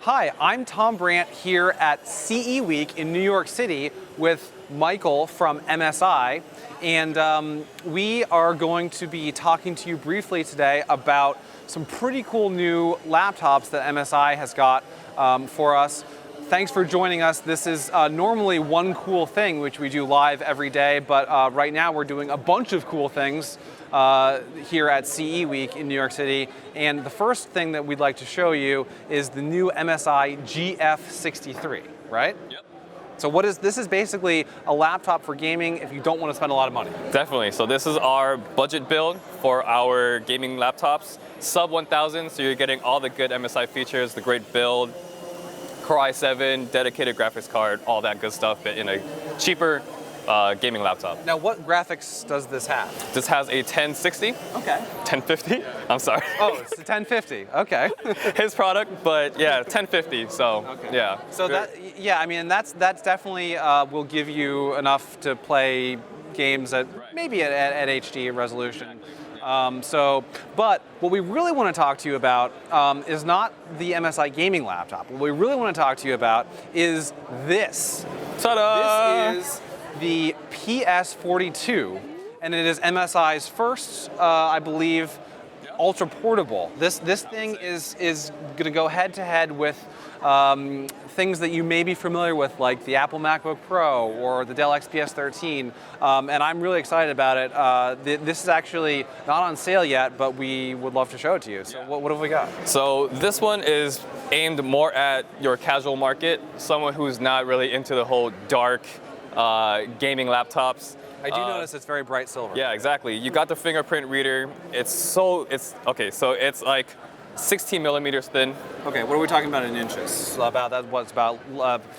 Hi, I'm Tom Brandt here at CE Week in New York City with Michael from MSI, and we are going to be talking to you briefly today about some pretty cool new laptops that MSI has got for us. Thanks for joining us. This is normally one cool thing, which we do live every day, but right now we're doing a bunch of cool things here at CE Week in New York City. And the first thing that we'd like to show you is the new MSI GF63, right? Yep. So this is basically a laptop for gaming if you don't want to spend a lot of money. Definitely. So this is our budget build for our gaming laptops. Sub 1000, so you're getting all the good MSI features, the great build, Core i7, dedicated graphics card, all that good stuff, but in a cheaper gaming laptop. Now, what graphics does this have? This has a 1060. Okay. 1050? I'm sorry. Oh, it's a 1050. Okay. His product, but yeah, 1050. So okay. Yeah. So I mean, that's definitely will give you enough to play games at maybe at HD resolution. But what we really want to talk to you about is not the MSI gaming laptop. What we really want to talk to you about is this. Ta-da! This is the PS42, and it is MSI's first, I believe, ultra-portable. This thing is going to go head-to-head with things that you may be familiar with, like the Apple MacBook Pro or the Dell XPS 13, and I'm really excited about it. This is actually not on sale yet, but we would love to show it to you. So what have we got? So this one is aimed more at your casual market, someone who's not really into the whole dark gaming laptops. I do notice it's very bright silver. Yeah, exactly. You got the Fingerprint Reader. So it's like 16 millimeters thin. Okay, what are we talking about in inches? About that? What's about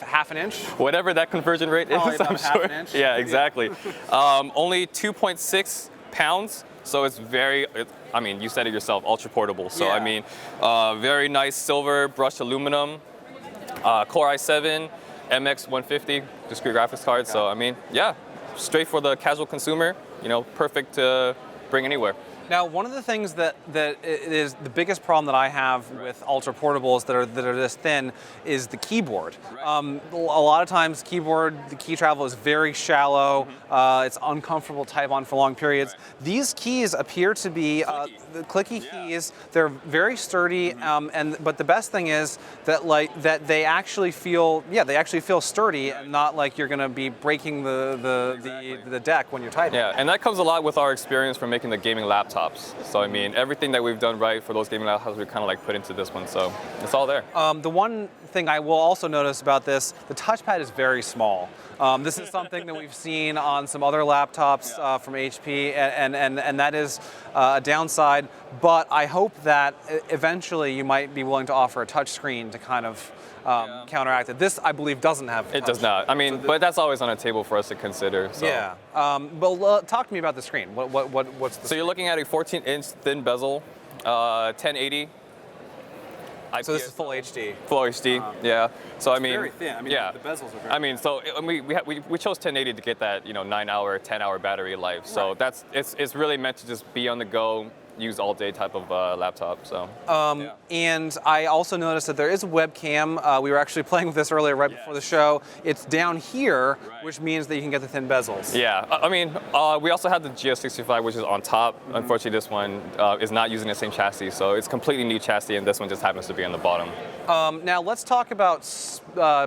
half an inch? Whatever that conversion rate is, about I'm half sure. an inch? Yeah, exactly. Only 2.6 pounds. So it's I mean, you said it yourself, ultra portable. So I mean, very nice silver brushed aluminum, Core i7, MX 150 discrete graphics card. Okay. So I mean, yeah, straight for the casual consumer. You know, perfect to bring anywhere. Now, one of the things that is the biggest problem that I have with ultra portables that are this thin is the keyboard. Right. A lot of times, the key travel is very shallow. Mm-hmm. It's uncomfortable to type on for long periods. Right. These keys appear to be the clicky keys. They're very sturdy, but the best thing is that they actually feel sturdy, and not like you're going to be breaking the deck when you're typing. Yeah, and that comes a lot with our experience from making the gaming laptops. So I mean, everything that we've done right for those gaming laptops, we kind of like put into this one. So it's all there. The one thing I will also notice about this, the touchpad is very small. This is something that we've seen on some other laptops from HP, and that is a downside. But I hope that eventually you might be willing to offer a touch screen to kind of counteract it. This, I believe, doesn't have touch. It does not. I mean, but that's always on a table for us to consider. So. Yeah. But talk to me about the screen. What's the So you're looking at a 14-inch thin bezel, 1080. So this is full HD. Full HD, yeah. So I mean, very thin. I mean, the bezels are very. I mean, so we chose 1080 to get that 9-hour, 10-hour battery life. So it's really meant to just be on the go, use all day type of laptop. So. And I also noticed that there is a webcam. We were actually playing with this earlier, right before the show. It's down here, which means that you can get the thin bezels. Yeah, I mean, we also have the GF65, which is on top. Mm-hmm. Unfortunately, this one is not using the same chassis, so it's completely new chassis, and this one just happens to be on the bottom. Now let's talk about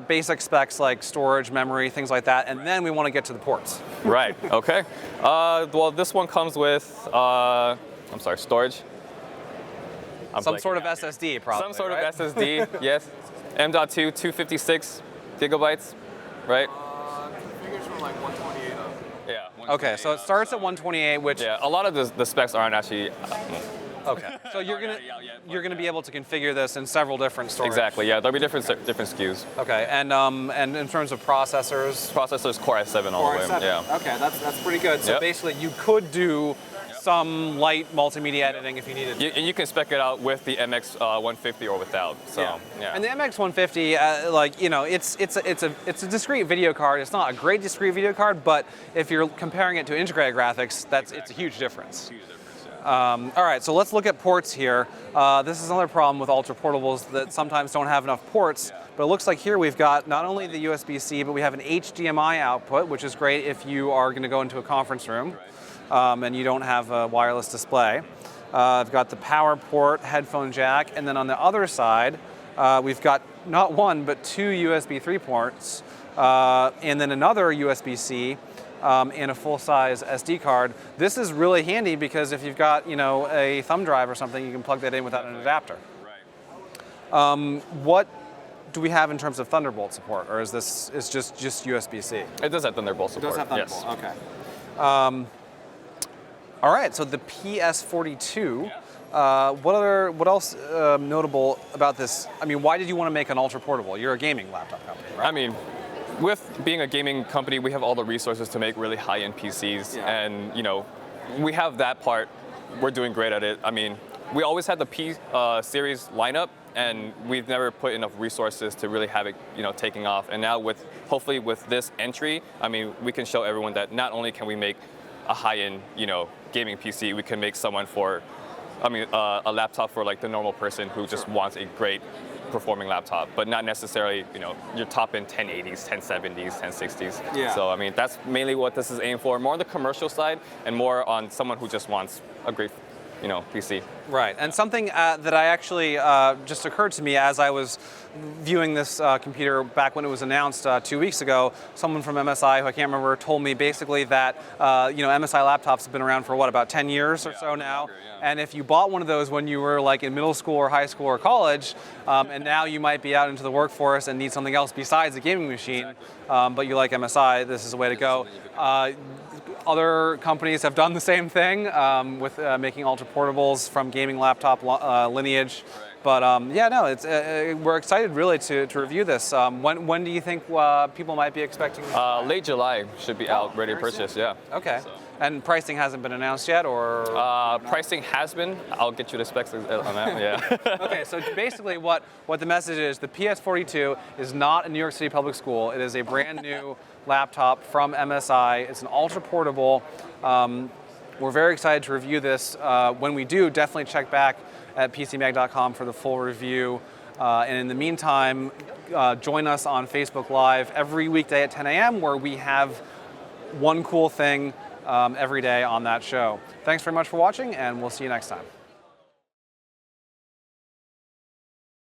basic specs like storage, memory, things like that, and then we want to get to the ports. Right. Okay. Well, this one comes with. I'm sorry, storage. Some sort of SSD, probably. Some sort of SSD, yes. M.2, 256 gigabytes, right? Configures from like 128 up. Yeah. Okay, so it starts at 128, which. Yeah, a lot of the specs aren't actually. Okay. So you're gonna be able to configure this in several different storage. Exactly. Yeah, there'll be different SKUs. Okay, and in terms of processors. Processors Core i7 all the way. Yeah. Okay, that's pretty good. So basically, you could do some light multimedia editing if you needed to. And you can spec it out with the MX 150 or without. So yeah. And the MX 150, it's a discrete video card. It's not a great discrete video card, but if you're comparing it to integrated graphics, it's a huge difference. All right, so let's look at ports here. This is another problem with ultra portables that sometimes don't have enough ports. But it looks like here we've got not only the USB-C, but we have an HDMI output, which is great if you are going to go into a conference room and you don't have a wireless display. I've got the power port, headphone jack, and then on the other side, we've got not one, but two USB 3 ports, and then another USB-C, and a full-size SD card. This is really handy because if you've got, a thumb drive or something, you can plug that in without an adapter. What do we have in terms of Thunderbolt support, or is this just USB-C? It does have Thunderbolt support. It does have Thunderbolt. Yes. Okay. All right. So the PS42. What else notable about this? I mean, why did you want to make an ultra portable? You're a gaming laptop company, right? I mean, with being a gaming company, we have all the resources to make really high-end PCs, and we have that part. We're doing great at it. I mean, we always had the P series lineup, and we've never put enough resources to really have it, taking off. And now hopefully with this entry, I mean, we can show everyone that not only can we make a high-end, gaming PC, we can make someone for, a laptop for like the normal person who just wants a great performing laptop, but not necessarily, your top-end 1080s, 1070s, 1060s. Yeah. So, I mean, that's mainly what this is aimed for, more on the commercial side and more on someone who just wants a great, PC. Right, and something that I actually just occurred to me as I was viewing this computer back when it was announced 2 weeks ago. Someone from MSI, who I can't remember, told me basically that MSI laptops have been around for about 10 years or so now. Longer, yeah. And if you bought one of those when you were like in middle school or high school or college, and now you might be out into the workforce and need something else besides a gaming machine, but you like MSI, this is the way to go. Other companies have done the same thing with making ultra portables from gaming laptop lineage. But we're excited really to review this. When do you think people might be expecting this? Late July should be out, ready to purchase, yeah. Okay. So. And pricing hasn't been announced yet, or? Pricing has been. I'll get you the specs on that, yeah. Okay, so basically what the message is, the PS42 is not a New York City public school. It is a brand new laptop from MSI. It's an ultra portable. We're very excited to review this. When we do, definitely check back at PCMag.com for the full review. And in the meantime, join us on Facebook Live every weekday at 10 a.m. where we have one cool thing every day on that show. Thanks very much for watching, and we'll see you next time.